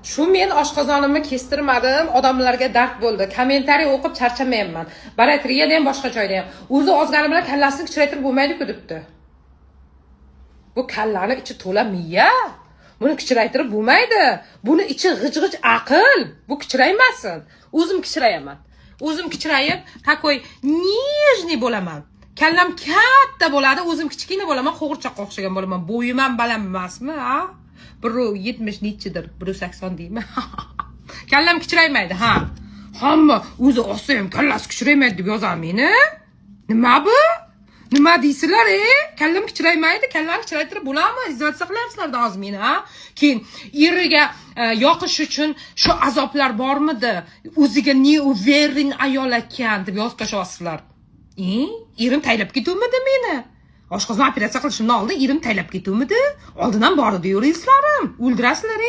Shu men oshqozonimni kestirmadim, odamlarga dard bo'ldi. Kommentariy o'qib charchamayapman. Baratriyada ham boshqa joyda ham. O'zi ozgani bilan kallasini kichraytirib bo'lmaydi-ku debdi. Bu kallani ichi to'la miya. Buni kichraytirib bo'lmaydi. Buni ichi g'ij-g'ij aql. Bu kichraymasin. O'zim kichrayaman. O'zim kichrayib, takoy nijniy bo'laman. Kallam katta bo'ladi, o'zim kichkina bo'laman, qo'g'irchoqqa o'xshagan bo'laman. Bo'yim ham baland emasmi, ha? 170 nechidir, 180 deymi? Kallam kichraymaydi, ha. Hamma o'zi olsa ham kallasi kichraymaydi deb yozadi meni. Nima bu? Nima deysizlar, Kallam kichraymaydi, kallani kichraytirib bo'ladimi? Izolyatsiya qilyapsizlar hozir meni, ha? Keyin eriga yoqish uchun shu azoblar bormidi? O'ziga ne uverin ayol ekan deb yozib tashyapsizlar. Erim taylab ketuvmidi meni? Oshqozon operatsiya qilishimdan oldin erim taylab ketuvmidi? Oldin ham bor edi, yuristlarim. O'ldirasizlar,